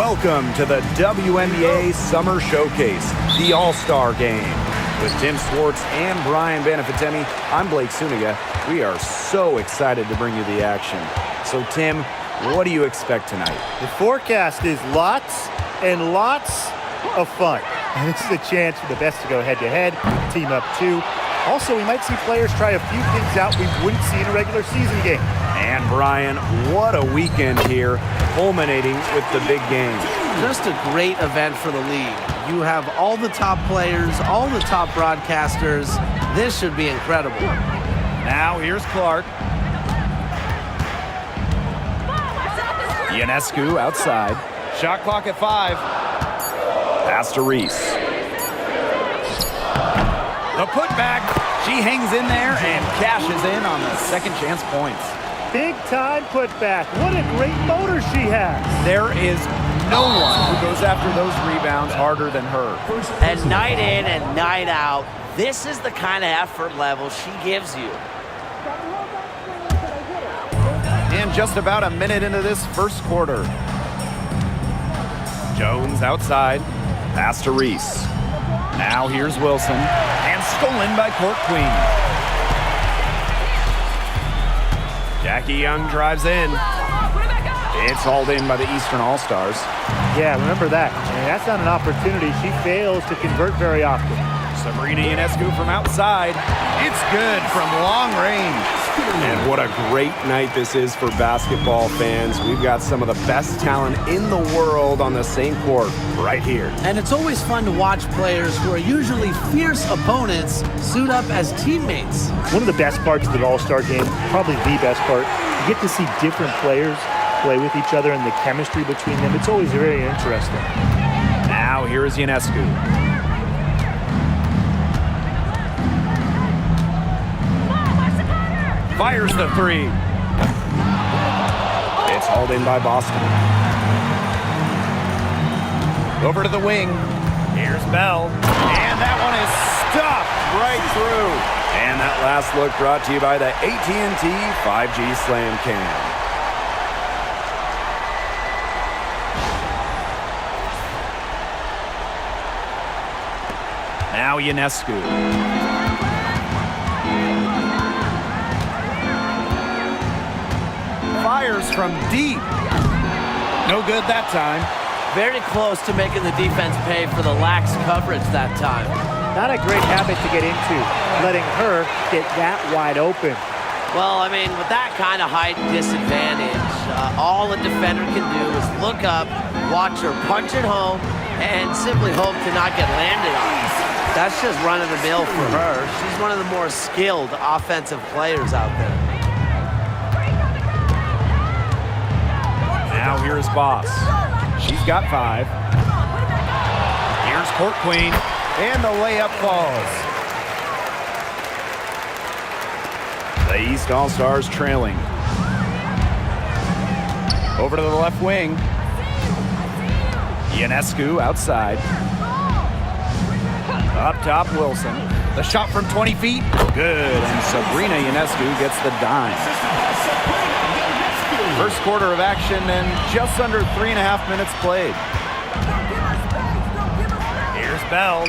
Welcome to the WNBA Summer Showcase, the All-Star Game. With Tim Swartz and Brian Banafitemi, I'm Blake Suniga. We are so excited to bring you the action. So, Tim, what do you expect tonight? The forecast is lots and lots of fun. And this is a chance for the best to go head-to-head, team up two. Also, we might see players try a few things out we wouldn't see in a regular season game. And Brian, what a weekend here, culminating with the big game. Just a great event for the league. You have all the top players, all the top broadcasters. This should be incredible. Now here's Clark. Ionescu outside. Shot clock at 5. Pass to Reese. The putback. She hangs in there and cashes in on the second chance points. Big time putback. What a great motor she has. There is no one who goes after those rebounds harder than her. And night in and night out, this is the kind of effort level she gives you. And just about a minute into this first quarter. Jones outside. Pass to Reese. Now here's Wilson. And stolen by Court Queen. Jackie Young drives in. It's hauled in by the Eastern All-Stars. Yeah, remember that. And that's not an opportunity she fails to convert very often. Sabrina Ionescu from outside. It's good from long range. And what a great night this is for basketball fans. We've got some of the best talent in the world on the same court right here. And it's always fun to watch players who are usually fierce opponents suit up as teammates. One of the best parts of the All-Star game, probably the best part, you get to see different players play with each other and the chemistry between them. It's always very interesting. Now here is Ionescu. Fires the three. It's hauled in by Boston. Over to the wing. Here's Bell. And that one is stuffed right through. And that last look brought to you by the AT&T 5G Slam Cam. Now Ionescu. Fires from deep. No good that time. Very close to making the defense pay for the lax coverage that time. Not a great habit to get into, letting her get that wide open. Well, I mean, with that kind of height disadvantage, all a defender can do is look up, watch her punch it home, and simply hope to not get landed on. That's just run-of-the-mill for her. She's one of the more skilled offensive players out there. Now here's Boss. She's got 5. Here's Court Queen. And the layup falls. The East All-Stars trailing. Over to the left wing. Ionescu outside. Up top, Wilson. The shot from 20 feet. Good. And Sabrina Ionescu gets the dime. First quarter of action and just under 3.5 minutes played. Here's Bell.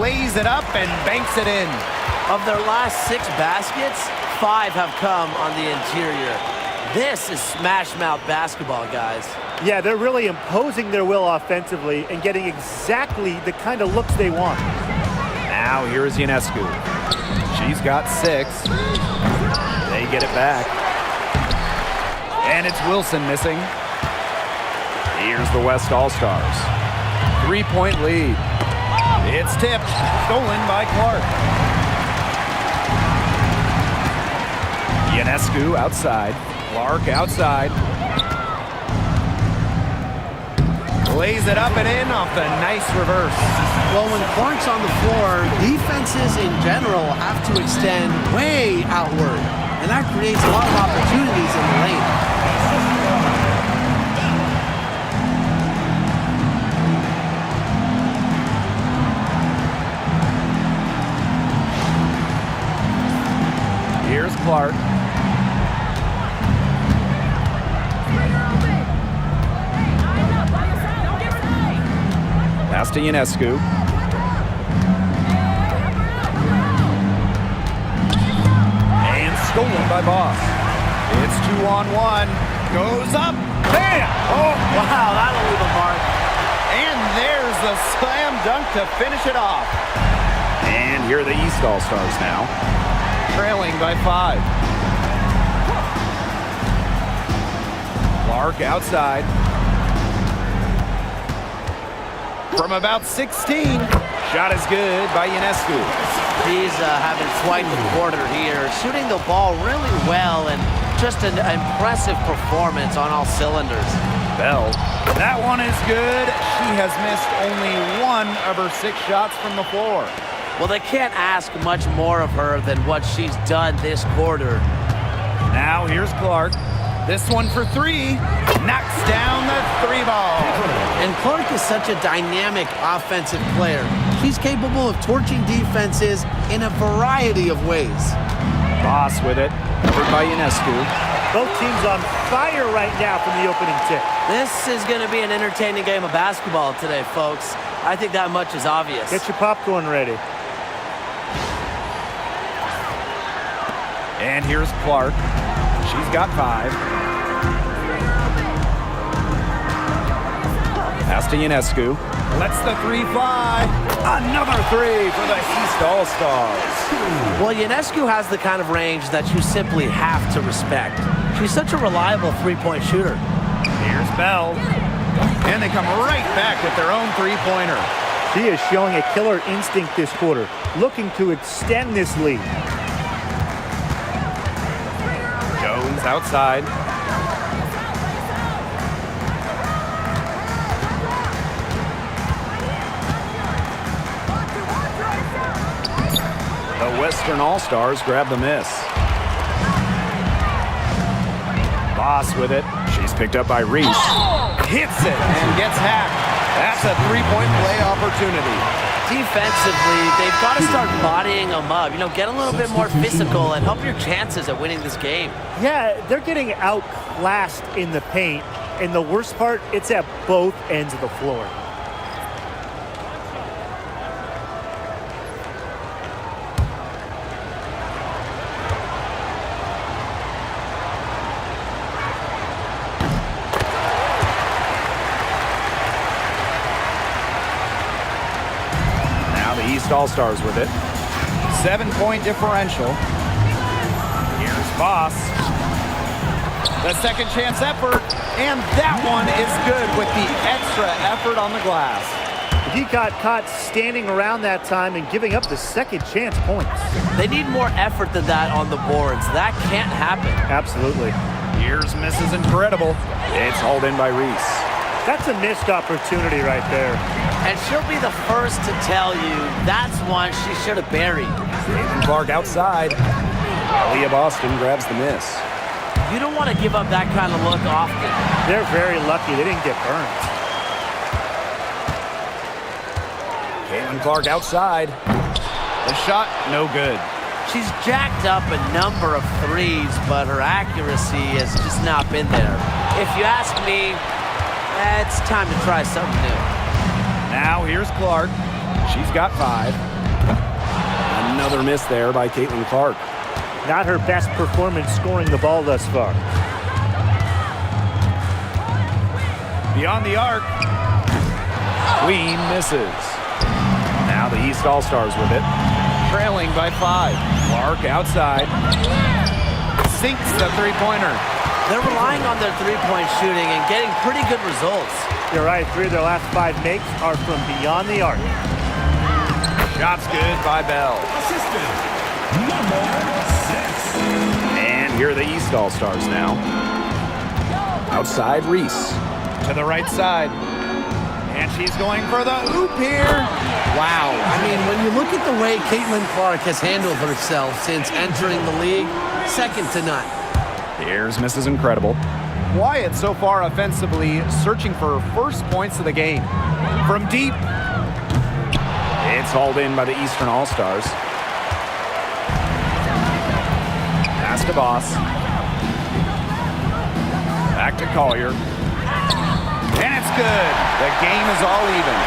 Lays it up and banks it in. Of their last 6 baskets, 5 have come on the interior. This is smash mouth basketball, guys. Yeah, they're really imposing their will offensively and getting exactly the kind of looks they want. Now here's Ionescu. She's got 6. They get it back. And it's Wilson missing. Here's the West All-Stars. 3-point lead. It's tipped. Stolen by Clark. Ionescu outside. Clark outside. Lays it up and in off the nice reverse. Well, when Clark's on the floor, defenses in general have to extend way outward. And that creates a lot of opportunities in the lane. Here's Clark. to Ionescu. And stolen by Boss. It's 2-on-1. Goes up. Bam! Oh, wow, that'll leave a mark. And there's the slam dunk to finish it off. And here are the East All-Stars now, trailing by 5. Clark outside. From about 16. Shot is good by Ionescu. He's having quite the quarter here, shooting the ball really well and just an impressive performance on all cylinders. Bell. That one is good. She has missed only 1 of her 6 shots from the floor. Well, they can't ask much more of her than what she's done this quarter. Now here's Clark. This one for 3. Knocks down the 3 ball. And Clark is such a dynamic offensive player. She's capable of torching defenses in a variety of ways. Boss with it. Covered by Ionescu. Both teams on fire right now from the opening tip. This is going to be an entertaining game of basketball today, folks. I think that much is obvious. Get your popcorn ready. And here's Clark. She's got 5. Pass to Ionescu. Lets the 3 fly. Another 3 for the East All-Stars. Well, Ionescu has the kind of range that you simply have to respect. She's such a reliable three-point shooter. Here's Bell. And they come right back with their own 3-pointer. She is showing a killer instinct this quarter, looking to extend this lead. Jones outside. The Western All-Stars grab the miss. Boss with it. She's picked up by Reese. Hits it and gets hacked. That's a 3-point play opportunity. Defensively, they've got to start bodying them up. You know, get a little bit more physical and help your chances at winning this game. Yeah, they're getting outclassed in the paint. And the worst part, it's at both ends of the floor. East All-Stars with it. 7-point differential. Here's Boss. The second chance effort, and that one is good with the extra effort on the glass. He got caught standing around that time and giving up the second chance points. They need more effort than that on the boards. That can't happen. Absolutely. Here's Mrs. Incredible. It's hauled in by Reese. That's a missed opportunity right there. And she'll be the first to tell you that's one she should have buried. Caitlin Clark outside. Aaliyah Boston grabs the miss. You don't want to give up that kind of look often. They're very lucky they didn't get burned. Caitlin Clark outside. The shot, no good. She's jacked up a number of threes, but her accuracy has just not been there. If you ask me, it's time to try something new. Now here's Clark. She's got 5. Another miss there by Caitlin Clark. Not her best performance scoring the ball thus far. Beyond the arc. Queen misses. Now the East All-Stars with it. Trailing by 5. Clark outside. Sinks the 3-pointer. They're relying on their three-point shooting and getting pretty good results. You're right, 3 of their last 5 makes are from beyond the arc. Shot's good by Bell. Assistant number 6. And here are the East All-Stars now. Outside Reese. To the right side. And she's going for the hoop here. Wow. I mean, when you look at the way Caitlin Clark has handled herself since entering the league, second to none. Here's Mrs. Incredible. Wyatt so far offensively searching for her first points of the game. From deep. It's hauled in by the Eastern All-Stars. Pass to Boss. Back to Collier. And it's good. The game is all even.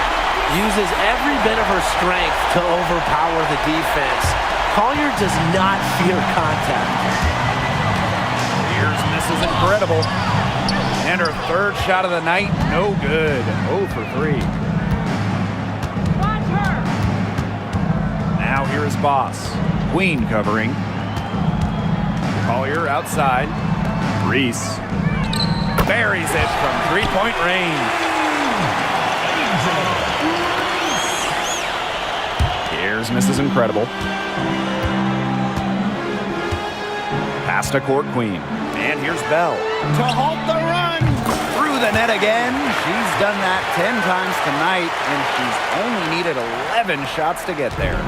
uses every bit of her strength to overpower the defense. Collier does not fear contact. Here's Mrs. Incredible. And her third shot of the night, no good. 0 for 3. Now here's Boss. Queen covering. Collier outside. Reese buries it from three-point range. Here's Mrs. Incredible. Pass to Court Queen. And here's Bell to halt the run. Through the net again. She's done that 10 times tonight, and she's only needed 11 shots to get there.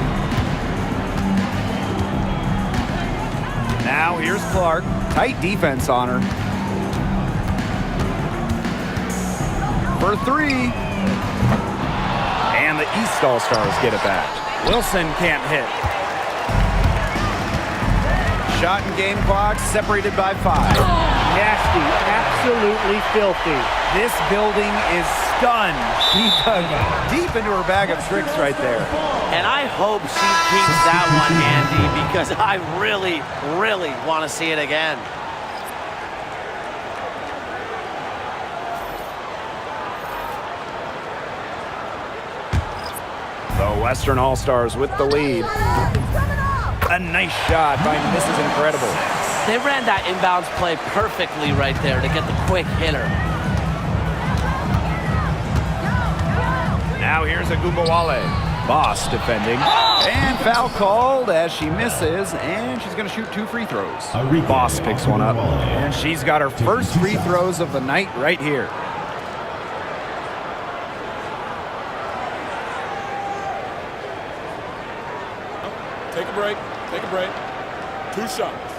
Now here's Clark. Tight defense on her. For 3. And the East All-Stars get it back. Wilson can't hit. Shot and game clock separated by 5. Nasty, absolutely filthy. This building is stunned. She dug deep into her bag of tricks right there. And I hope she keeps that one, Andy, because I really, really want to see it again. The Western All-Stars with the lead. A nice shot by Mrs. Incredible. They ran that inbounds play perfectly right there to get the quick hitter. Now here's Agubawale. Boss defending. And foul called as she misses, and she's going to shoot 2 free throws. Boss picks one up, and she's got her first free throws of the night right here. Take a break. Take a break. 2 shots.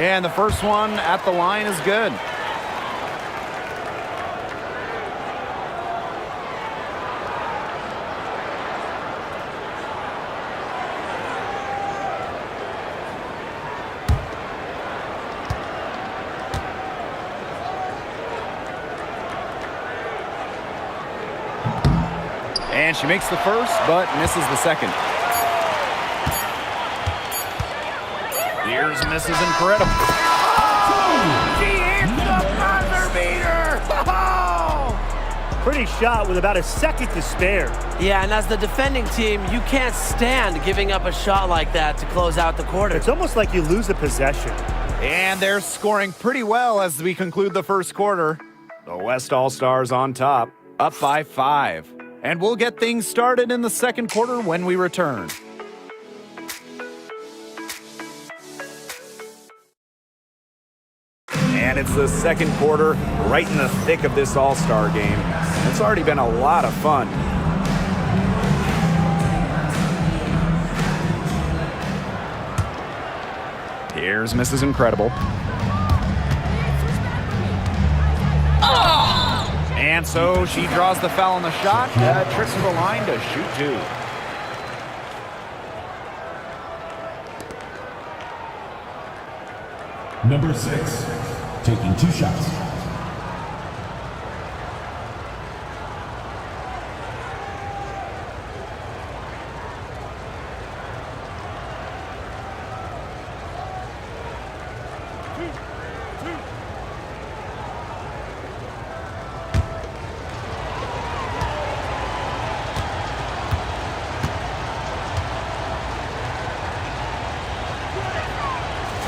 And the first one at the line is good. And she makes the first, but misses the second. Here's Mrs. Incredible. Oh, she hits the buzzer beater! Oh! Pretty shot with about a second to spare. Yeah, and as the defending team, you can't stand giving up a shot like that to close out the quarter. It's almost like you lose a possession. And they're scoring pretty well as we conclude the first quarter. The West All-Stars on top, up by 5. And we'll get things started in the second quarter when we return. And it's the second quarter, right in the thick of this All-Star game. It's already been a lot of fun. Here's Mrs. Incredible. And so she draws the foul on the shot, tricks to the line to shoot 2. Number 6, taking 2 shots.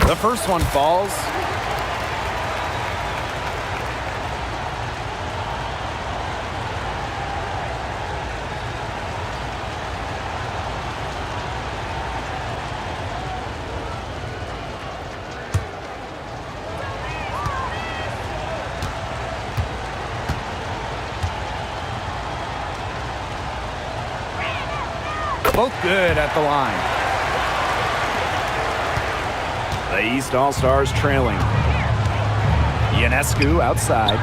The first one falls. Both good at the line. The East All-Stars trailing. Ionescu outside.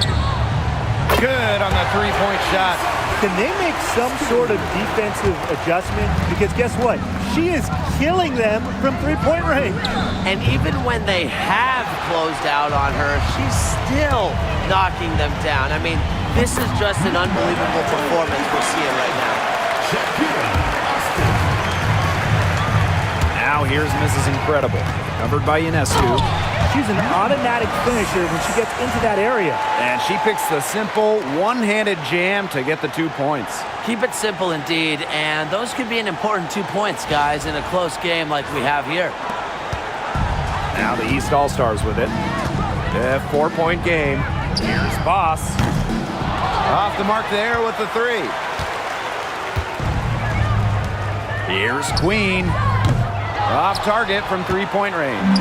Good on the 3-point shot. Can they make some sort of defensive adjustment? Because guess what? She is killing them from three-point range. And even when they have closed out on her, she's still knocking them down. I mean, this is just an unbelievable performance we're seeing right now. Now here's Mrs. Incredible, covered by Ionescu. She's an automatic finisher when she gets into that area. And she picks the simple one-handed jam to get the 2 points. Keep it simple indeed, and those could be an important 2 points, guys, in a close game like we have here. Now the East All-Stars with it. A 4-point game. Here's Boss. Off the mark there with the 3. Here's Queen. Off target from 3-point range.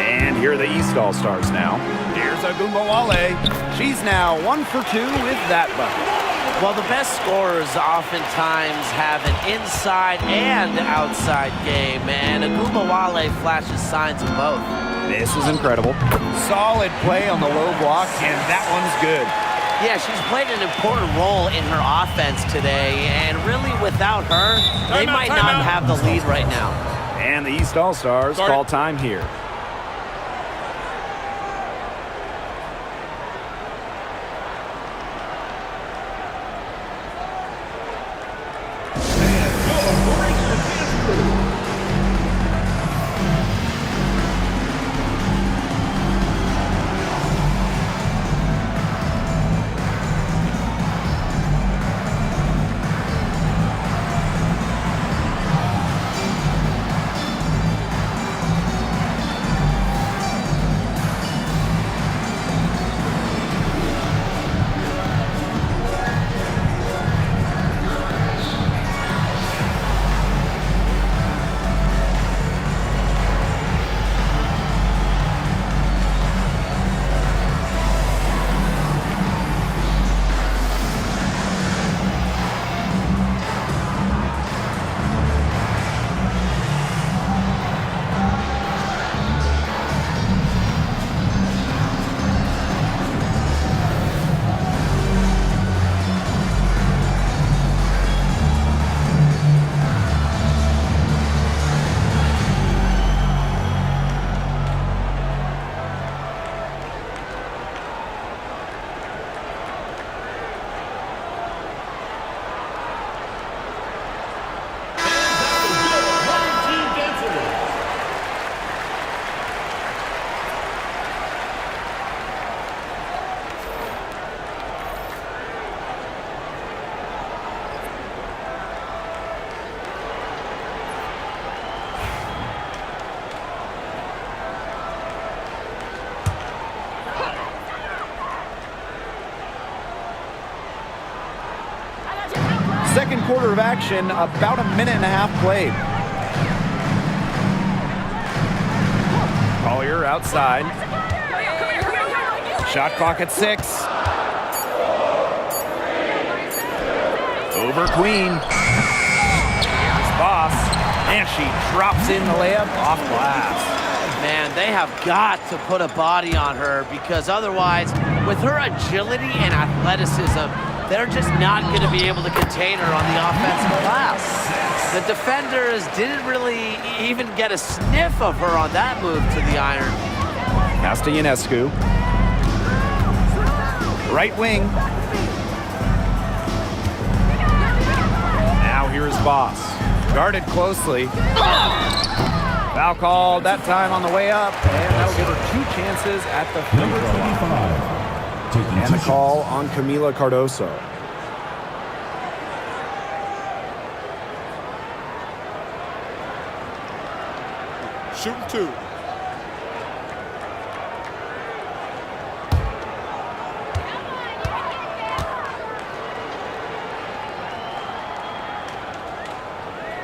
And here are the East All-Stars now. Here's Agumbawale. She's now 1 for 2 with that bucket. Well, the best scorers oftentimes have an inside and outside game, and Agumbawale flashes signs of both. This is incredible. Solid play on the low block, and that one's good. Yeah, she's played an important role in her offense today, and really without her, they might not have the lead right now. And the East All-Stars call time here. Second quarter of action, about a minute and a half played. Collier outside. Shot clock at 6. Over Queen. Here's Boss. And she drops in the layup off glass. Man, they have got to put a body on her, because otherwise, with her agility and athleticism, they're just not going to be able to contain her on the offensive glass. The defenders didn't really even get a sniff of her on that move to the iron. Pass to Ionescu. Right wing. Now here's Boss. Guarded closely. Foul called that time on the way up, and that'll give her 2 chances at the free Number throw line. 25. And a call on Camila Cardoso. Shooting 2.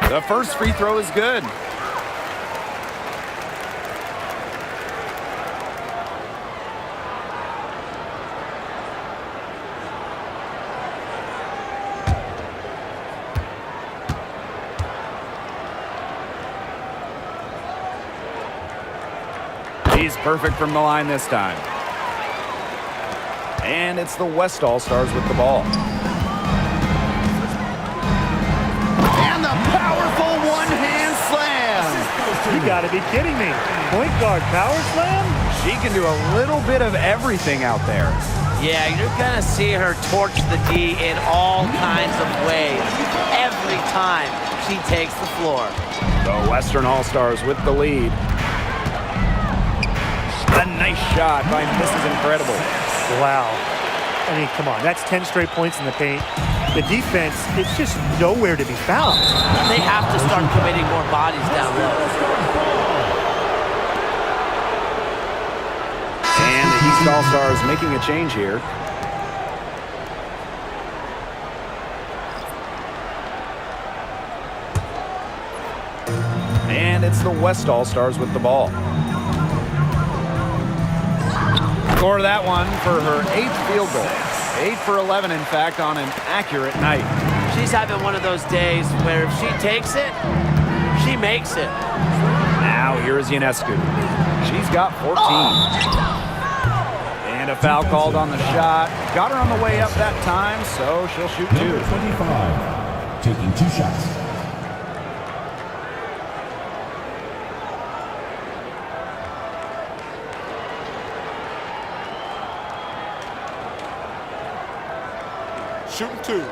The first free throw is good. He's perfect from the line this time. And it's the West All-Stars with the ball. got to be kidding me. Point guard power slam? She can do a little bit of everything out there. Yeah, you're going to see her torch the D in all kinds of ways every time she takes the floor. The Western All-Stars with the lead. A nice shot by Mrs. Incredible. Wow. I mean, come on. That's 10 straight points in the paint. The defense, it's just nowhere to be found. They have to start committing more bodies down low. And the East All-Stars making a change here. And it's the West All-Stars with the ball. Score that one for her 8th field goal. 8 for 11, in fact, on an accurate night. She's having one of those days where if she takes it, she makes it. Now here is Ionescu. She's got 14. And a foul called on the shot. Got her on the way up that time, so she'll shoot 2. Number 25, taking 2 shots. Shooting 2.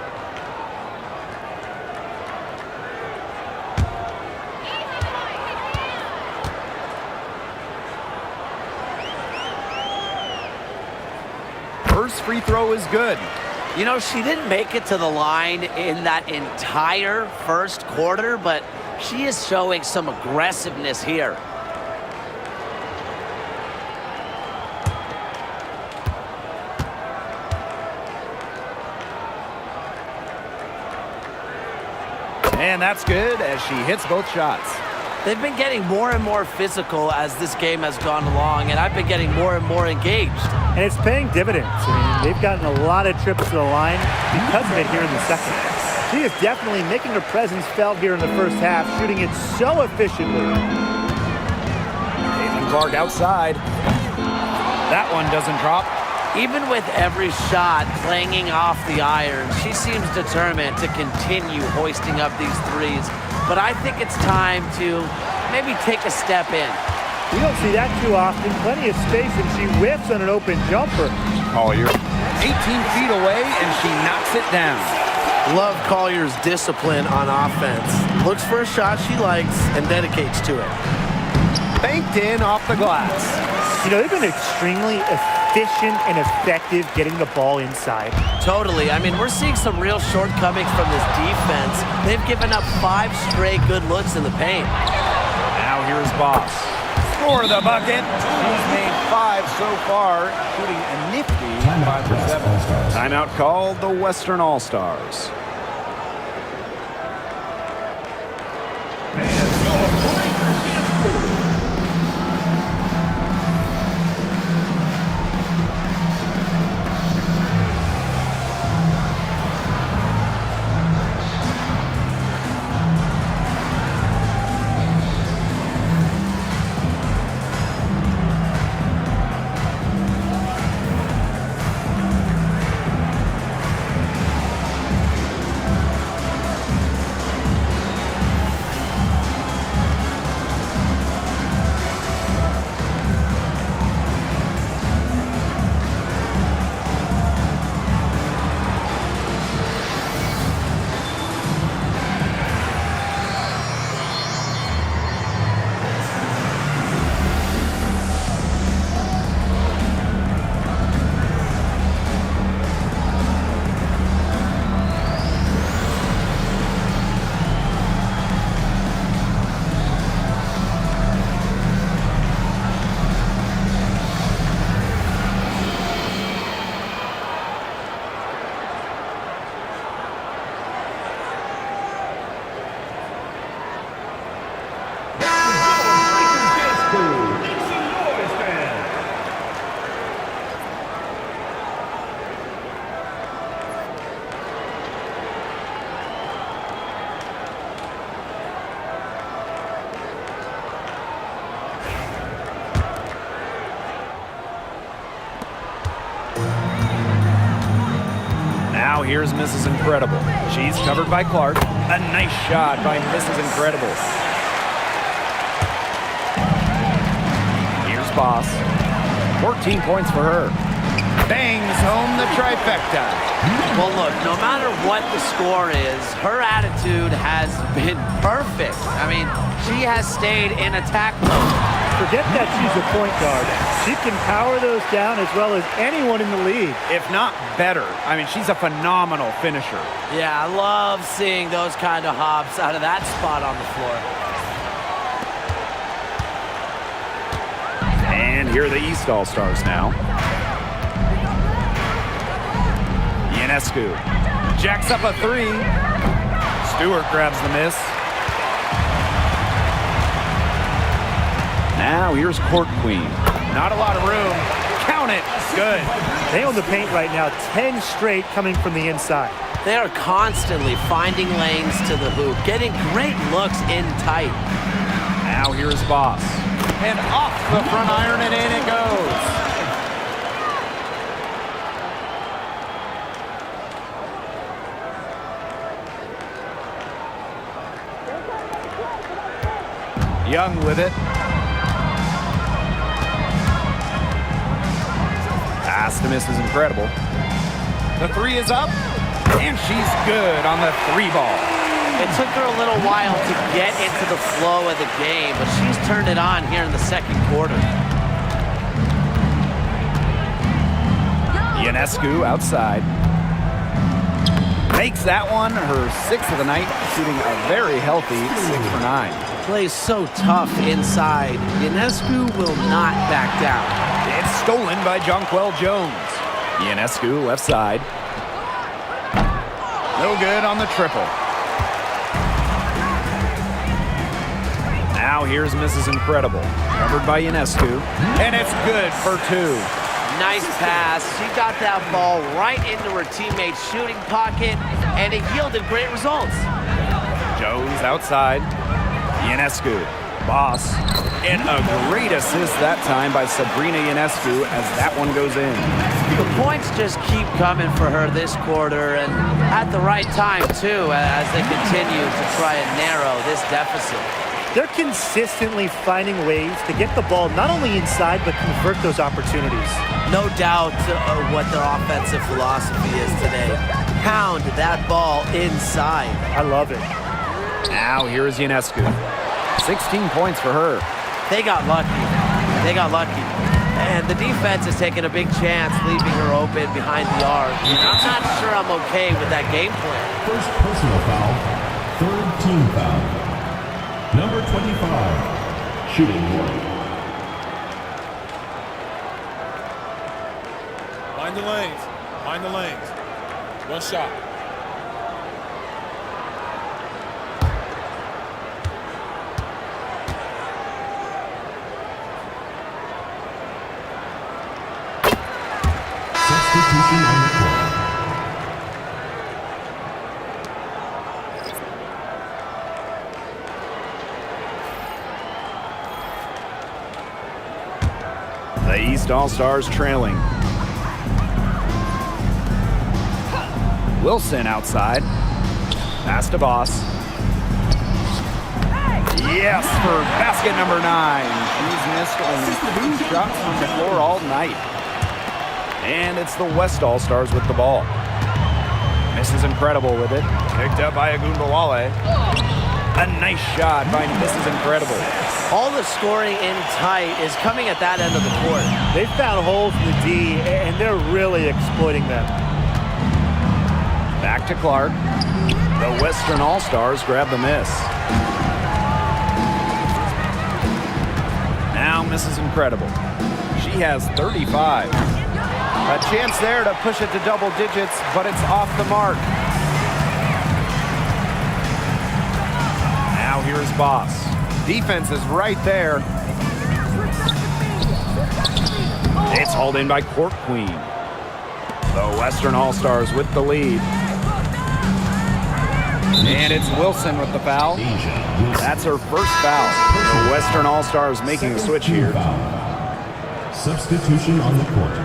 First free throw is good. You know, she didn't make it to the line in that entire first quarter, but she is showing some aggressiveness here. And that's good as she hits both shots. They've been getting more and more physical as this game has gone along, and I've been getting more and more engaged. And it's paying dividends. I mean, they've gotten a lot of trips to the line because of it here in the second. She is definitely making her presence felt here in the first half, shooting it so efficiently. Caitlin Clark outside. That one doesn't drop. Even with every shot clanging off the iron, she seems determined to continue hoisting up these threes. But I think it's time to maybe take a step in. You don't see that too often. Plenty of space, and she whiffs on an open jumper. Collier, 18 feet away, and she knocks it down. Love Collier's discipline on offense. Looks for a shot she likes and dedicates to it. Banked in off the glass. You know, they've been extremely efficient and effective getting the ball inside. Totally. I mean, we're seeing some real shortcomings from this defense. They've given up 5 straight good looks in the paint. Now here's Boss. For the bucket. She's made 5 so far, shooting a nifty 5 for 7. Timeout called the Western All-Stars. Now here's Mrs. Incredible. She's covered by Clark. A nice shot by Mrs. Incredible. Boss. 14 points for her. Bangs home the trifecta. Well, look, no matter what the score is, her attitude has been perfect. I mean, she has stayed in attack mode. Forget that she's a point guard. She can power those down as well as anyone in the league. If not better. I mean, she's a phenomenal finisher. Yeah, I love seeing those kind of hops out of that spot on the floor. And here are the East All-Stars now. Ionescu jacks up a three. Stewart grabs the miss. Now here's Court Queen. Not a lot of room. Count it. Good. They own the paint right now, 10 straight coming from the inside. They are constantly finding lanes to the hoop, getting great looks in tight. Now here's Boss. And off the front iron and in it goes. Young with it. Pass to miss is incredible. The three is up, and she's good on the three ball. It took her a little while to get into the flow of the game, but she's turned it on here in the second quarter. Ionescu outside. Makes that one her sixth of the night, shooting a very healthy 6 for 9. Plays so tough inside. Ionescu will not back down. It's stolen by Jonquel Jones. Ionescu left side. No good on the triple. Now here's Mrs. Incredible. Covered by Ionescu. And it's good for 2. Nice pass. She got that ball right into her teammate's shooting pocket, and it yielded great results. Jones outside. Ionescu. Boss. And a great assist that time by Sabrina Ionescu as that one goes in. The points just keep coming for her this quarter, and at the right time, too, as they continue to try and narrow this deficit. They're consistently finding ways to get the ball not only inside, but convert those opportunities. No doubt what their offensive philosophy is today. Pound that ball inside. I love it. Now here's Ionescu. 16 points for her. They got lucky. They got lucky. And the defense is taking a big chance, leaving her open behind the arc. And I'm not sure I'm okay with that game plan. First personal foul. Third team foul. Number 25. Shooting one. Mind the lanes. Mind the lanes. One shot. Substitution on the court. The East All-Stars trailing. Wilson outside. Pass to Boss. Yes, for basket number 9. She's missed only 2 shots from the floor all night. And it's the West All-Stars with the ball. Mrs. Incredible with it. Picked up by Agunbawale. A nice shot by Mrs. Incredible. All the scoring in tight is coming at that end of the court. They've found holes in the D, and they're really exploiting them. Back to Clark. The Western All-Stars grab the miss. Now Mrs. Incredible. She has 35. A chance there to push it to double digits, but it's off the mark. Now here's Boss. Defense is right there. It's hauled in by Court Queen. The Western All-Stars with the lead. And it's Wilson with the foul. That's her first foul. The Western All-Stars making a switch here. Substitution on the court.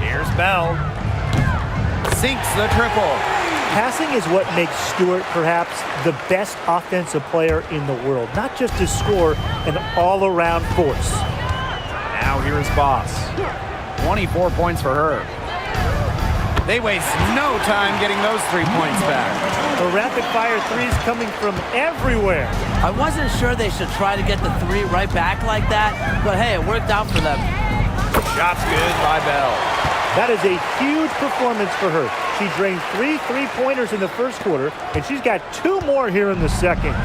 Here's Bell. sinks the triple. Passing is what makes Stewart perhaps the best offensive player in the world, not just to score, an all-around force. Now here's Boss. 24 points for her. They waste no time getting those 3 points back. The rapid-fire threes coming from everywhere. I wasn't sure they should try to get the three right back like that, but hey, it worked out for them. Shot's good by Bell. That is a huge performance for her. She drained 3 3-pointers in the first quarter, and she's got 2 more here in the second.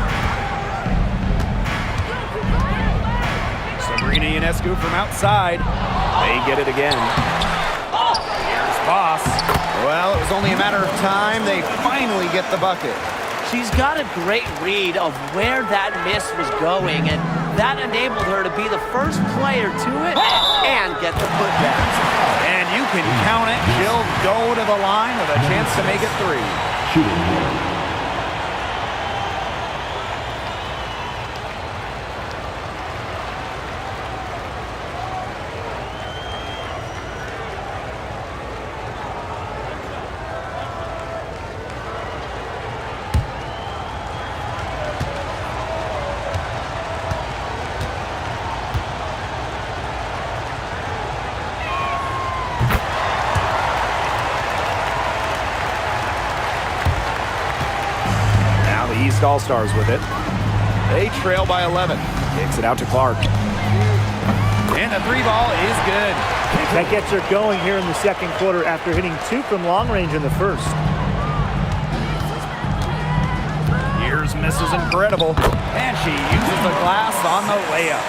Sabrina Ionescu from outside. They get it again. Here's Boss. Well, it was only a matter of time. They finally get the bucket. She's got a great read of where that miss was going, and that enabled her to be the first player to it and get the putback. And you can count it. She'll go to the line with a chance to make it 3. Shooting. East All-Stars with it. They trail by 11. Kicks it out to Clark. And the 3 ball is good. That gets her going here in the second quarter after hitting 2 from long range in the first. Here's Mrs. Incredible. And she uses the glass on the layup.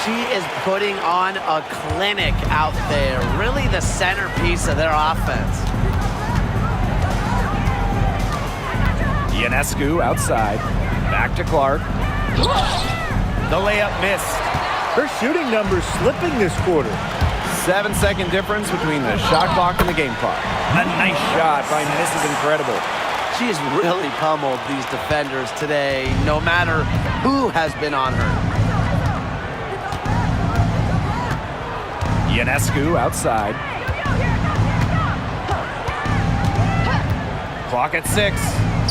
She is putting on a clinic out there. Really the centerpiece of their offense. Ionescu outside. Back to Clark. The layup missed. Her shooting numbers slipping this quarter. 7-second difference between the shot clock and the game clock. A nice shot by Mrs. Incredible. She has really pummeled these defenders today, no matter who has been on her. Ionescu outside. Clock at 6.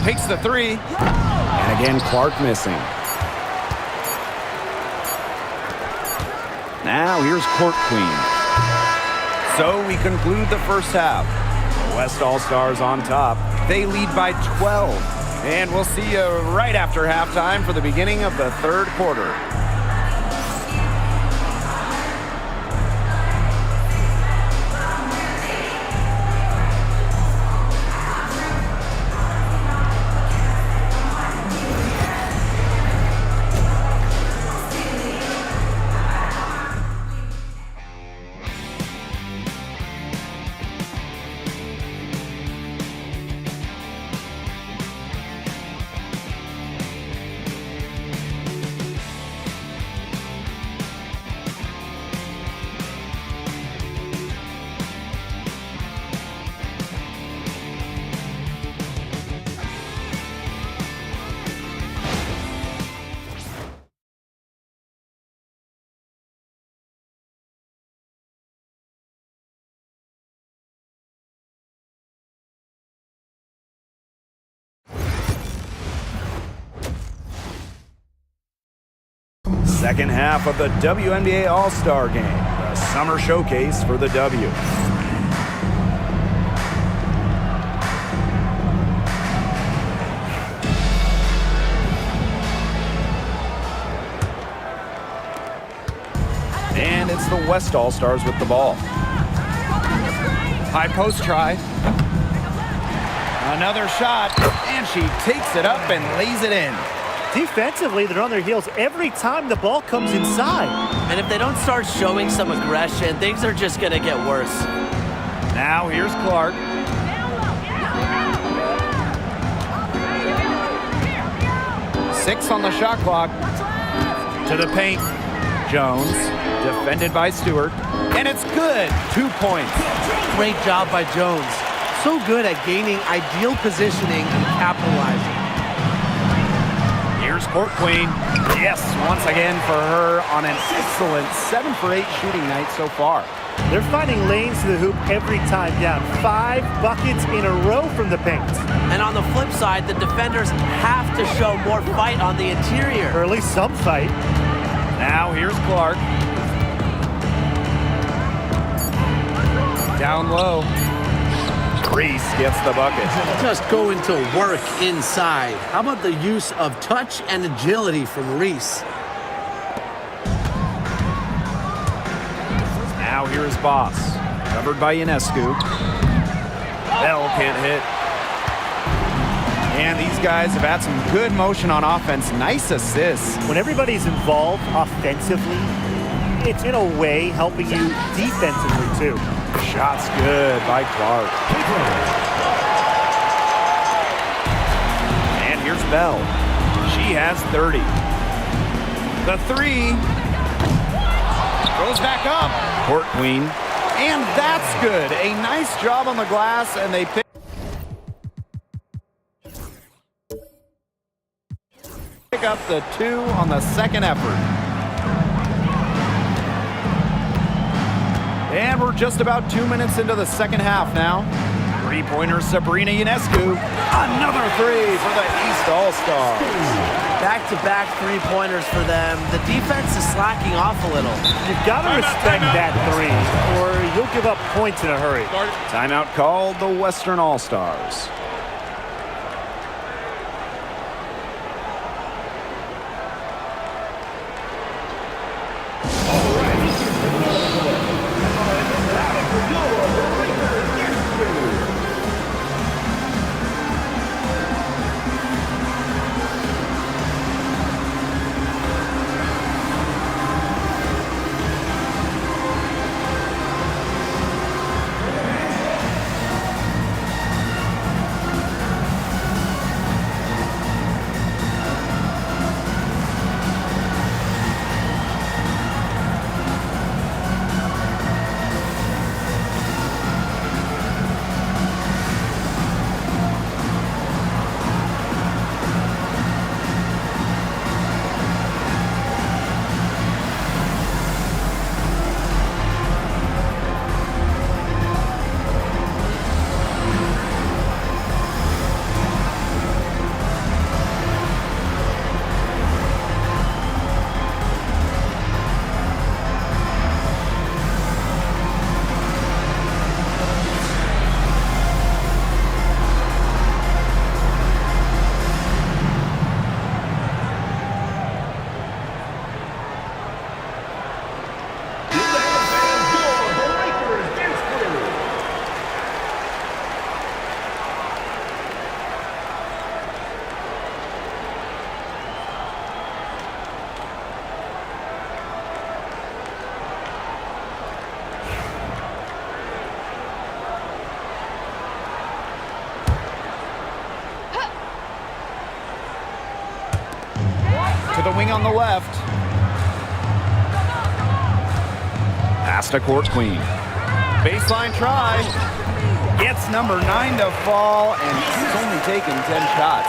Takes the 3. And again, Clark missing. Now here's Court Queen. So we conclude the first half. The West All-Stars on top. They lead by 12. And we'll see you right after halftime for the beginning of the third quarter. Second half of the WNBA All-Star Game, the summer showcase for the W. And it's the West All-Stars with the ball. High post try. Another shot, and she takes it up and lays it in. Defensively, they're on their heels every time the ball comes inside. And if they don't start showing some aggression, things are just going to get worse. Now here's Clark. Six on the shot clock. To the paint. Jones, defended by Stewart. And it's good. 2 points. Great job by Jones. So good at gaining ideal positioning and capitalizing. Here's Court Queen. Yes, once again for her on an excellent 7 for 8 shooting night so far. They're finding lanes to the hoop every time down. 5 buckets in a row from the paint. And on the flip side, the defenders have to show more fight on the interior. Or at least some fight. Now here's Clark. Down low. Reese gets the bucket. Just going to work inside. How about the use of touch and agility from Reese? Now here's Boss. Covered by Ionescu. Bell can't hit. And these guys have had some good motion on offense. Nice assists. When everybody's involved offensively, it's in a way helping you defensively too. Shot's good by Clark. And here's Bell. She has 30. The 3 goes back up. Court Queen. And that's good. A nice job on the glass, and they pick up the 2 on the second effort. And we're just about 2 minutes into the second half now. Three-pointer Sabrina Ionescu. Another 3 for the East All-Stars. Back-to-back three-pointers for them. The defense is slacking off a little. You've got to respect that 3, or you'll give up points in a hurry. Timeout called the Western All-Stars. To the wing on the left. Pass to Court Queen. Baseline try. Gets number 9 to fall, and she's only taken 10 shots.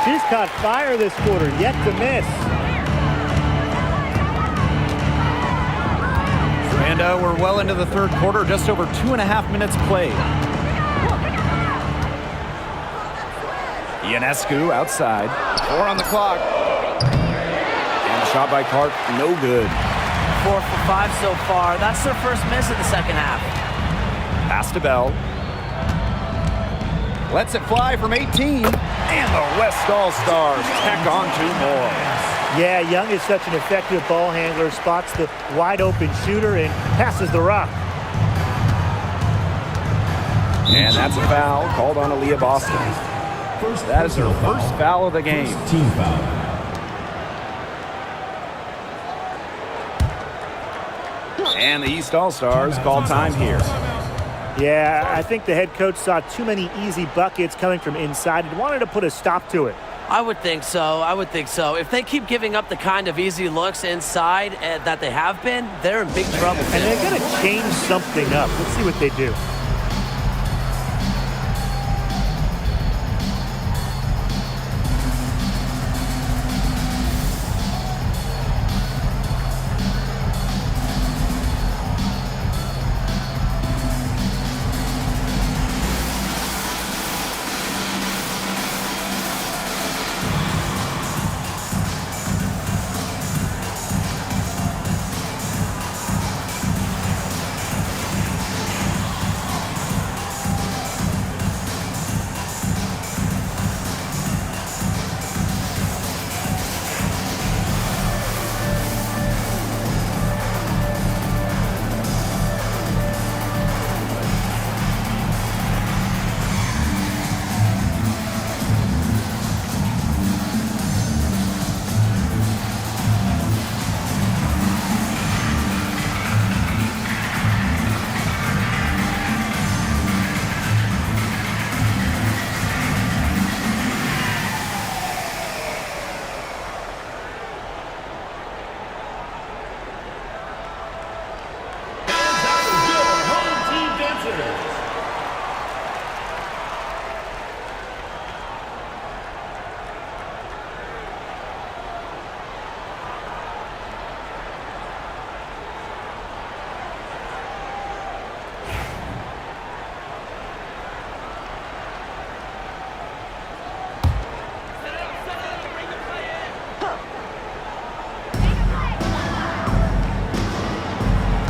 She's caught fire this quarter, yet to miss. And we're well into the third quarter, just over 2.5 minutes played. Ionescu outside. 4 on the clock. And the shot by Clark, no good. 4 for 5 so far. That's their first miss in the second half. Pass to Bell. Lets it fly from 18. And the West All-Stars tack on 2 more. Yeah, Young is such an effective ball handler, spots the wide open shooter and passes the rock. And that's a foul called on Aaliyah Boston. That is her first foul of the game. Team foul. And the East All-Stars call time here. Yeah, I think the head coach saw too many easy buckets coming from inside and wanted to put a stop to it. I would think so. I would think so. If they keep giving up the kind of easy looks inside that they have been, they're in big trouble. And they're going to change something up. Let's see what they do.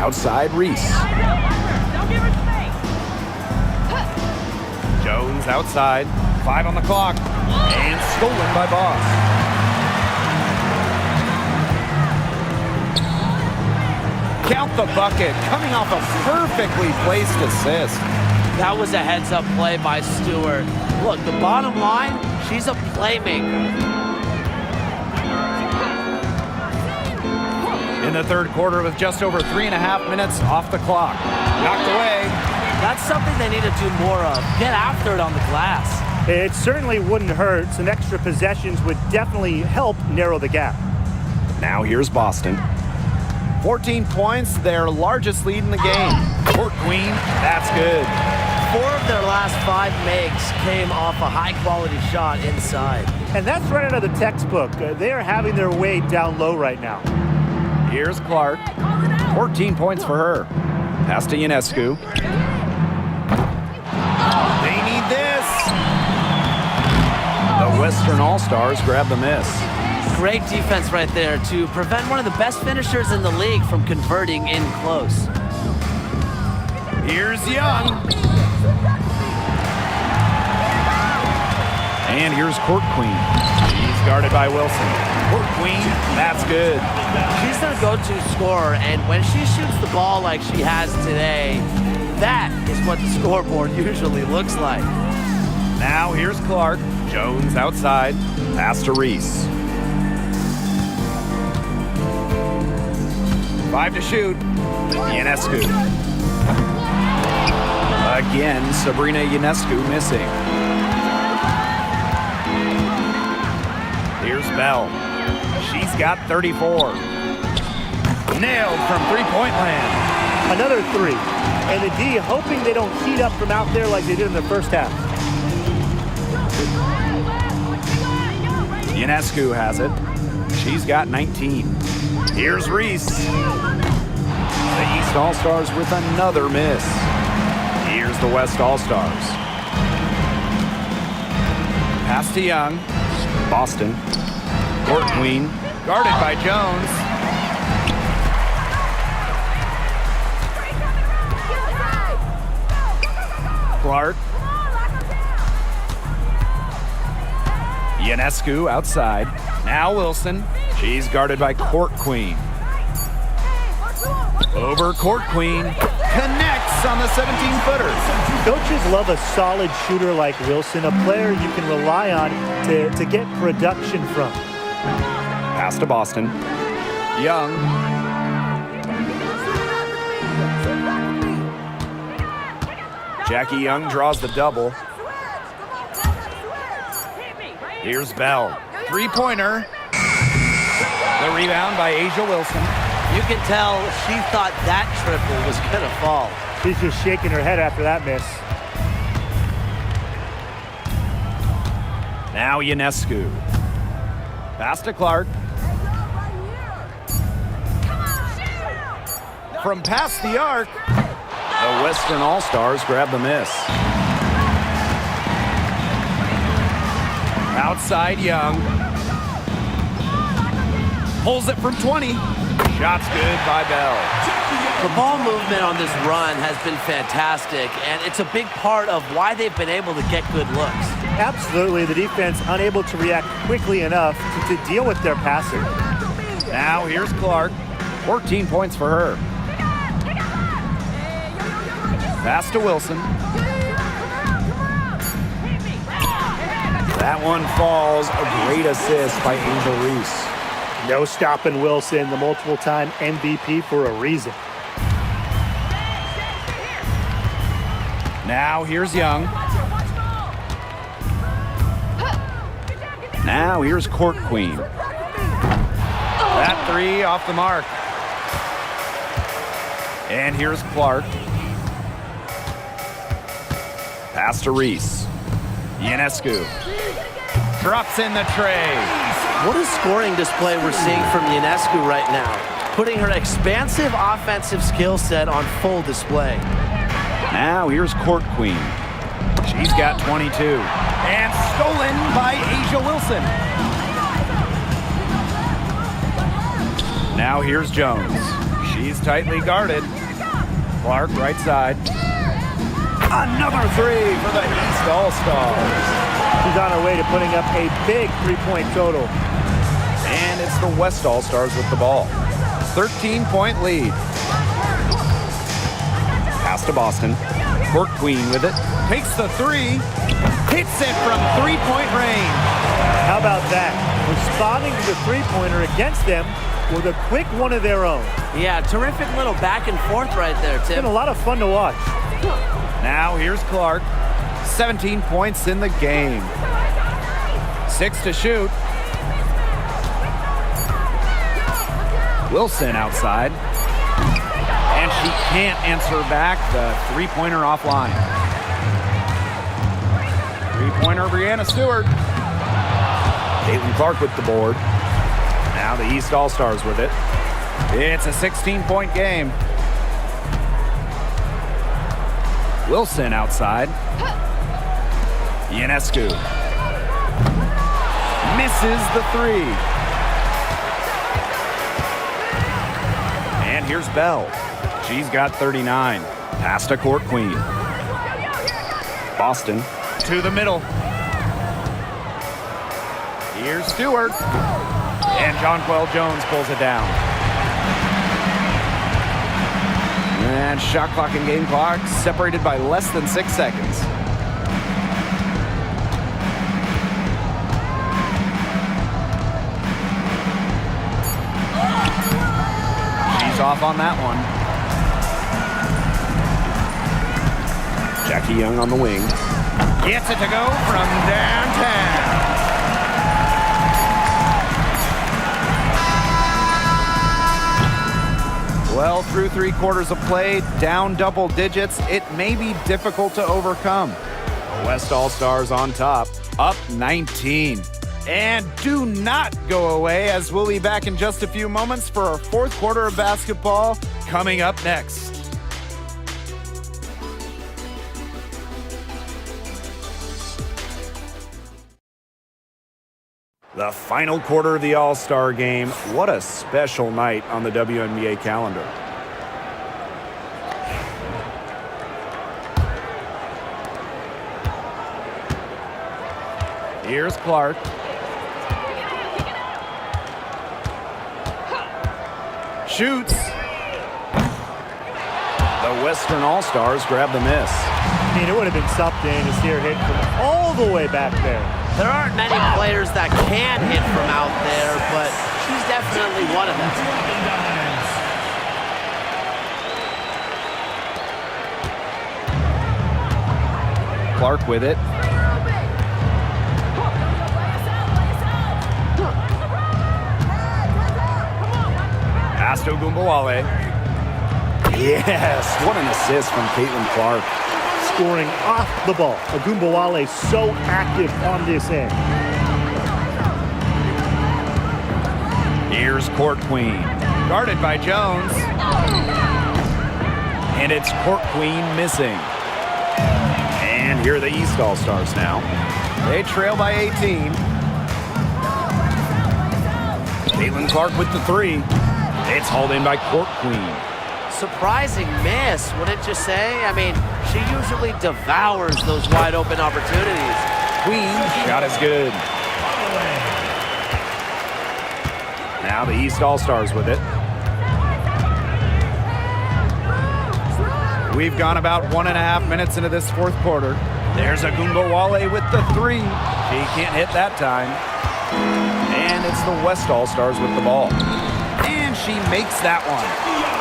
Outside Reese. Jones outside. 5 on the clock. And stolen by Boss. Count the bucket, coming off a perfectly placed assist. That was a heads-up play by Stewart. Look, the bottom line, she's a playmaker. In the third quarter with just over 3.5 minutes off the clock. Knocked away. That's something they need to do more of. Get after it on the glass. It certainly wouldn't hurt. Some extra possessions would definitely help narrow the gap. Now here's Boston. 14 points, their largest lead in the game. Court Queen, that's good. 4 of their last 5 makes came off a high-quality shot inside. And that's right out of the textbook. They are having their way down low right now. Here's Clark. 14 points for her. Pass to Ionescu. They need this. The Western All-Stars grab the miss. Great defense right there to prevent one of the best finishers in the league from converting in close. Here's Young. And here's Court Queen. She's guarded by Wilson. Court Queen, that's good. She's their go-to scorer, and when she shoots the ball like she has today, that is what the scoreboard usually looks like. Now here's Clark. Jones outside. Pass to Reese. 5 to shoot. Ionescu. Again, Sabrina Ionescu missing. Here's Bell. She's got 34. Nailed from three-point land. Another 3. And the D hoping they don't heat up from out there like they did in the first half. Ionescu has it. She's got 19. Here's Reese. The East All-Stars with another miss. Here's the West All-Stars. Pass to Young. Boston. Court Queen. Guarded by Jones. Clark. Ionescu outside. Now Wilson. She's guarded by Court Queen. Over Court Queen. Connects on the 17-footer. Coaches love a solid shooter like Wilson, a player you can rely on to get production from. Pass to Boston. Young. Jackie Young draws the double. Here's Bell. Three-pointer. The rebound by Asia Wilson. You can tell she thought that triple was going to fall. She's just shaking her head after that miss. Now Ionescu. Pass to Clark. From past the arc, the Western All-Stars grab the miss. Outside Young. Pulls it from 20. Shot's good by Bell. The ball movement on this run has been fantastic, and it's a big part of why they've been able to get good looks. Absolutely, the defense unable to react quickly enough to deal with their passing. Now here's Clark. 14 points for her. Pass to Wilson. That one falls. A great assist by Angel Reese. No stopping Wilson, the multiple-time MVP for a reason. Now here's Young. Now here's Court Queen. That 3 off the mark. And here's Clark. Pass to Reese. Ionescu. Drops in the tray. What a scoring display we're seeing from Ionescu right now, putting her expansive offensive skill set on full display. Now here's Court Queen. She's got 22. And stolen by Asia Wilson. Now here's Jones. She's tightly guarded. Clark, right side. Another three for the East All-Stars. She's on her way to putting up a big three-point total. And it's the West All-Stars with the ball. 13-point lead. Pass to Boston. Court Queen with it. Takes the three. Hits it from three-point range. How about that? Responding to the three-pointer against them with a quick one of their own. Yeah, terrific little back and forth right there, It's been Tim. a lot of fun to watch. Now here's Clark. 17 points in the game. 6 to shoot. Wilson outside. And she can't answer back the three-pointer offline. Three-pointer, Brianna Stewart. Caitlin Clark with the board. Now the East All-Stars with it. It's a 16-point game. Wilson outside. Ionescu. Misses the three. And here's Bell. She's got 39. Pass to Court Queen. Boston to the middle. Here's Stewart. And Jonquel Jones pulls it down. And shot clock and game clock separated by less than 6 seconds. She's off on that one. Jackie Young on the wing. Gets it to go from downtown. Well, through 3 quarters of play, down double digits, it may be difficult to overcome. The West All-Stars on top, up 19. And do not go away, as we'll be back in just a few moments for our 4th quarter of basketball coming up next. The final quarter of the All-Star game. What a special night on the WNBA calendar. Here's Clark. Shoots. The Western All-Stars grab the miss. I mean, it would have been something to see her hit from all the way back there. There aren't many players that can hit from out there, but she's definitely one of them. Clark with it. Pass to Ogunbowale. Yes, what an assist from Caitlin Clark. Scoring off the ball. Ogunbowale so active on this end. Here's Court Queen. Guarded by Jones. And it's Court Queen missing. And here are the East All-Stars now. They trail by 18. Caitlin Clark with the three. It's hauled in by Court Queen. Surprising miss, wouldn't you say? I mean, she usually devours those wide open opportunities. Queen, shot is good. Now the East All-Stars with it. We've gone about 1.5 minutes into this 4th quarter. There's Ogunbowale with the three. She can't hit that time. And it's the West All-Stars with the ball. And she makes that one.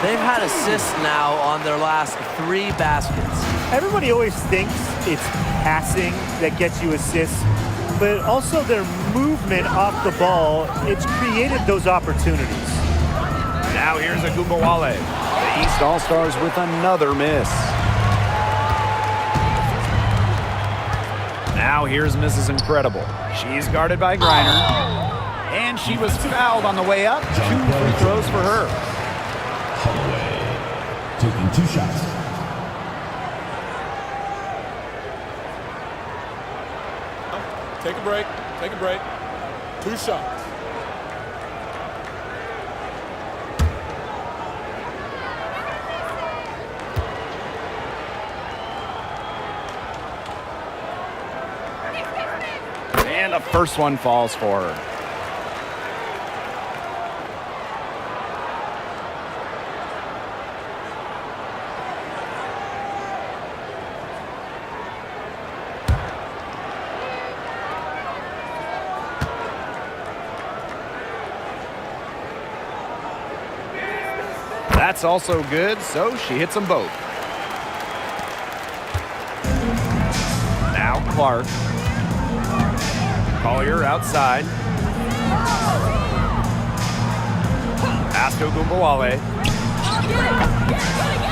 They've had assists now on their last 3 baskets. Everybody always thinks it's passing that gets you assists, but also their movement off the ball, it's created those opportunities. Now here's Ogunbowale. The East All-Stars with another miss. Now here's Mrs. Incredible. She's guarded by Griner. And she was fouled on the way up. 2 free throws for her. Holloway taking 2 shots. Take a break. Take a break. 2 shots. the first one falls for her. That's also good, so she hits them both. Now Clark. Collier outside. Pass to Ogunbowale.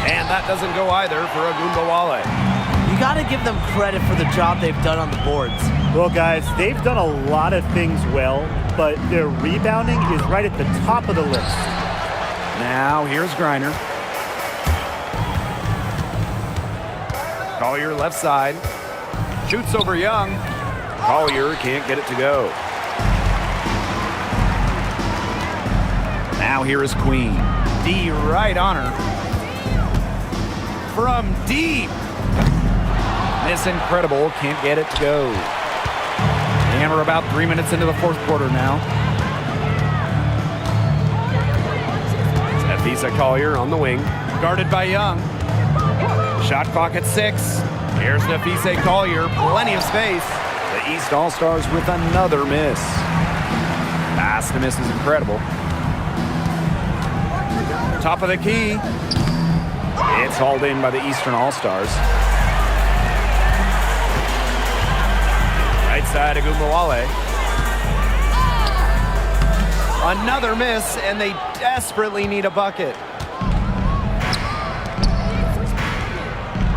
And that doesn't go either for Ogunbowale. You got to give them credit for the job they've done on the boards. Well, guys, they've done a lot of things well, but their rebounding is right at the top of the list. Now here's Griner. Collier left side. Shoots over Young. Collier can't get it to go. Now here is Queen. D right on her. From deep. Miss Incredible can't get it to go. And we're about 3 minutes into the fourth quarter now. Visa Collier on the wing, guarded by Young. Shot clock at 6. Here's Nafise Collier, plenty of space. The East All-Stars with another miss. Pass to Miss is Incredible. Top of the key. It's hauled in by the Eastern All-Stars. Right side of Ogunbowale. Another miss, and they desperately need a bucket.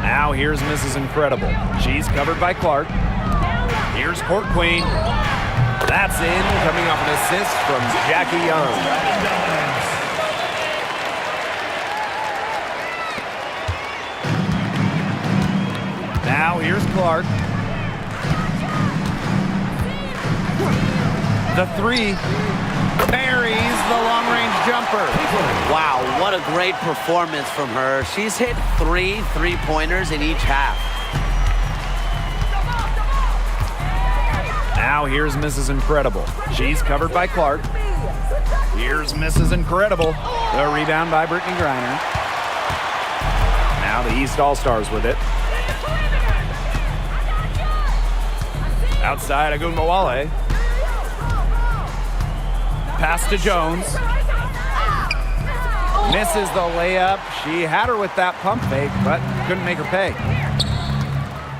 Now here's Mrs. Incredible. She's covered by Clark. Here's Court Queen. That's in, coming off an assist from Jackie Young. Now here's Clark. The three. Buries the long-range jumper. Wow, what a great performance from her. She's hit 3 3-pointers in each half. Now here's Mrs. Incredible. She's covered by Clark. Here's Mrs. Incredible. The rebound by Brittany Griner. Now the East All-Stars with it. Outside Ogunbowale. Pass to Jones. Misses the layup. She had her with that pump fake, but couldn't make her pay.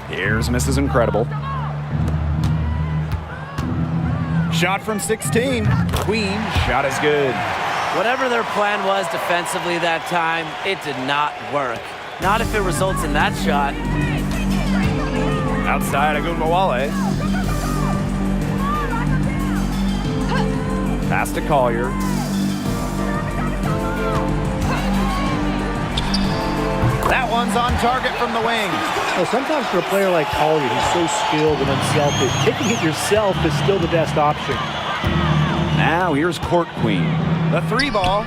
Here's Mrs. Incredible. Shot from 16. Queen, shot is good. Whatever their plan was defensively that time, it did not work. Not if it results in that shot. Outside Ogunbowale. Pass to Collier. That one's on target from the wing. Well, sometimes for a player like Collier, who's so skilled and unselfish, taking it yourself is still the best option. Now here's Court Queen. The 3-ball.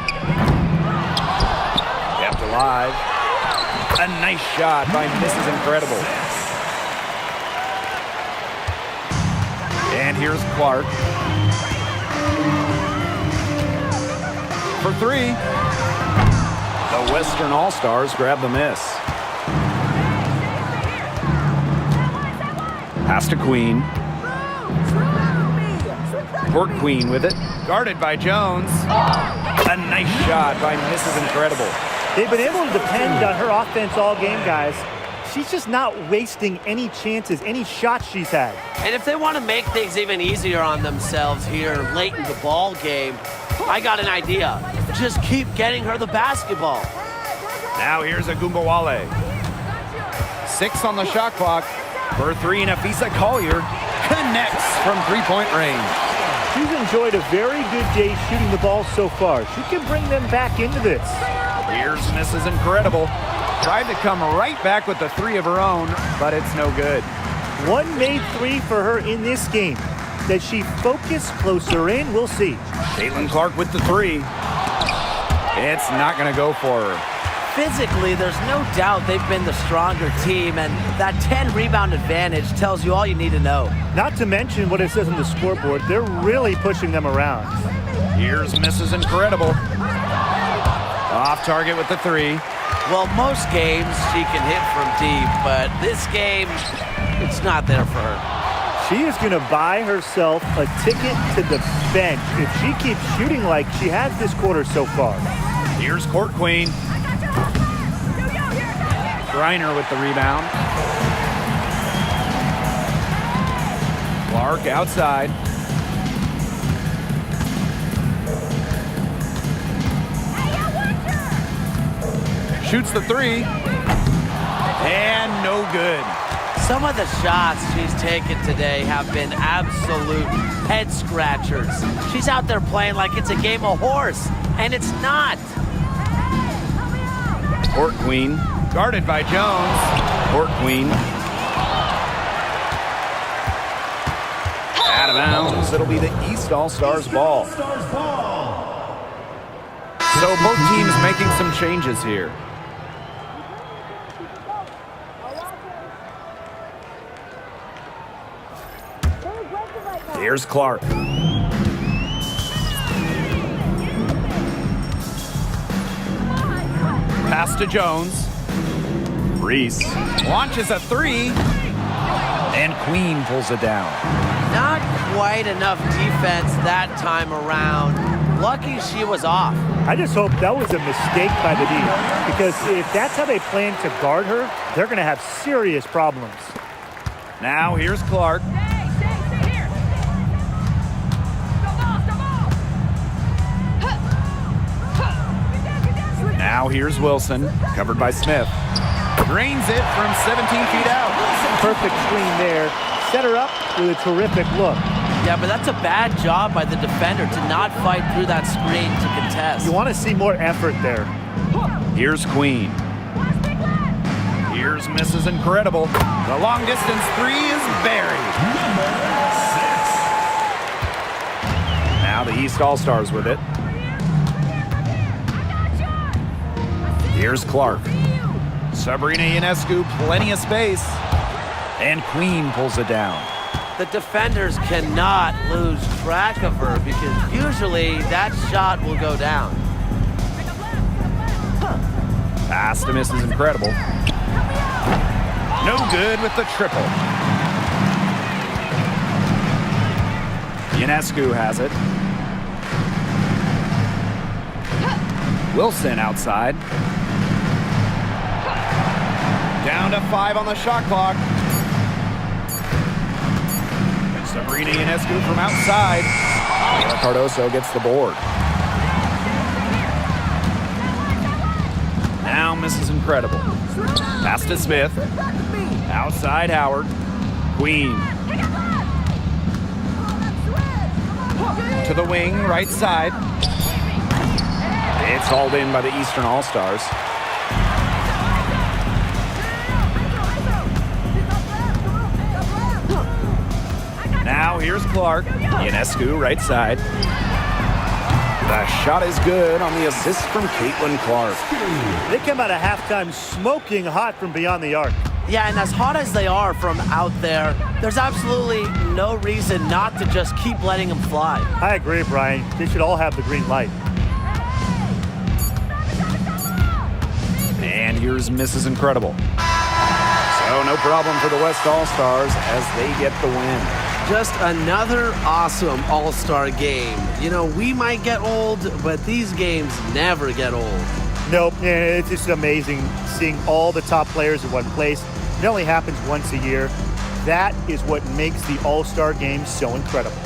Kept alive. A nice shot by Mrs. Incredible. And here's Clark. For 3. The Western All-Stars grab the miss. Pass to Queen. Court Queen with it. Guarded by Jones. A nice shot by Mrs. Incredible. They've been able to depend on her offense all game, guys. She's just not wasting any chances, any shots she's had. And if they want to make things even easier on themselves here late in the ball game, I got an idea. Just keep getting her the basketball. Now here's Ogunbowale. 6 on the shot clock. For 3, Nafisa Collier connects from 3-point range. She's enjoyed a very good day shooting the ball so far. She can bring them back into this. Here's Mrs. Incredible. Tried to come right back with the 3 of her own, but it's no good. One made 3 for her in this game. Does she focus closer in? We'll see. Caitlin Clark with the 3. It's not going to go for her. Physically, there's no doubt they've been the stronger team, and that 10-rebound advantage tells you all you need to know. Not to mention what it says on the scoreboard, they're really pushing them around. Here's Mrs. Incredible. Off target with the 3. Well, most games she can hit from deep, but this game, it's not there for her. She is going to buy herself a ticket to the bench if she keeps shooting like she has this quarter so far. Here's Court Queen. Griner with the rebound. Clark outside. Shoots the 3. And no good. Some of the shots she's taken today have been absolute head scratchers. She's out there playing like it's a game of horse, and it's not. Court Queen, guarded by Jones. Court Queen. Out of bounds. It'll be the East All-Stars ball. So both teams making some changes here. Here's Clark. Pass to Jones. Reese launches a 3. And Queen pulls it down. Not quite enough defense that time around. Lucky she was off. I just hope that was a mistake by the D, because if that's how they plan to guard her, they're going to have serious problems. Now here's Clark. Now here's Wilson, covered by Smith. Drains it from 17 feet out. Perfect screen there. Set her up with a terrific look. Yeah, but that's a bad job by the defender to not fight through that screen to contest. You want to see more effort there. Here's Queen. Here's Mrs. Incredible. The long distance 3 is buried. Now the East All-Stars with it. Here's Clark. Sabrina Ionescu, plenty of space. And Queen pulls it down. The defenders cannot lose track of her because usually that shot will go down. Pass to Mrs. Incredible. No good with the triple. Ionescu has it. Wilson outside. Down to 5 on the shot clock. And Sabrina Ionescu from outside. Cardoso gets the board. Now Mrs. Incredible. Pass to Smith. Outside Howard. Queen. To the wing, right side. It's hauled in by the Eastern All-Stars. Now here's Clark. Ionescu, right side. The shot is good on the assist from Caitlin Clark. They come out of halftime smoking hot from beyond the arc. Yeah, and as hot as they are from out there, there's absolutely no reason not to just keep letting them fly. I agree, Brian. They should all have the green light. And here's Mrs. Incredible. So no problem for the West All-Stars as they get the win. Just another awesome All-Star game. You know, we might get old, but these games never get old. Nope, it's just amazing seeing all the top players in one place. It only happens once a year. That is what makes the All-Star game so incredible.